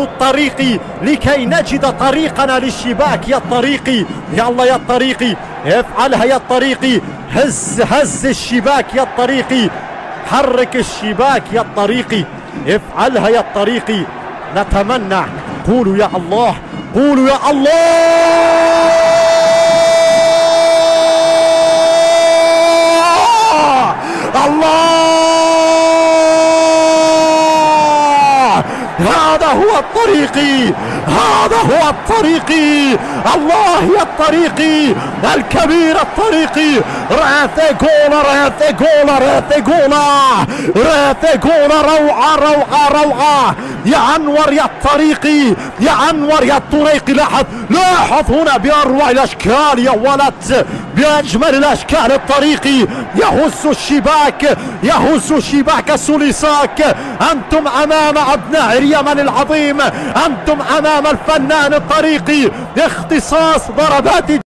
الطريق لكي نجد طريقنا للشباك. يا الطريقي، يلا يا الطريقي، افعلها يا الطريقي. هز الشباك يا الطريقي، حرك الشباك يا الطريقي، افعلها يا الطريقي. نتمنى، قولوا يا الله، قولوا يا الله. الله، هذا هو الطريقي، هذا هو الطريقي. الله يا الطريقي الكبير، الطريقي. راثيغولا راثيغولا راثيغولا راثيغولا، روعة روعة روعة يا أنور يا الطريقي، يا أنور يا الطريقي. لاحظ هنا بأروع الأشكال يا ولد، بأجمل الأشكال. الطريقي يهز الشباك، يهز الشباك السوليساك. أنتم أمام أبناء اليمن العظيم، أنتم أمام الفنان الطريقي. اختصاص ضربات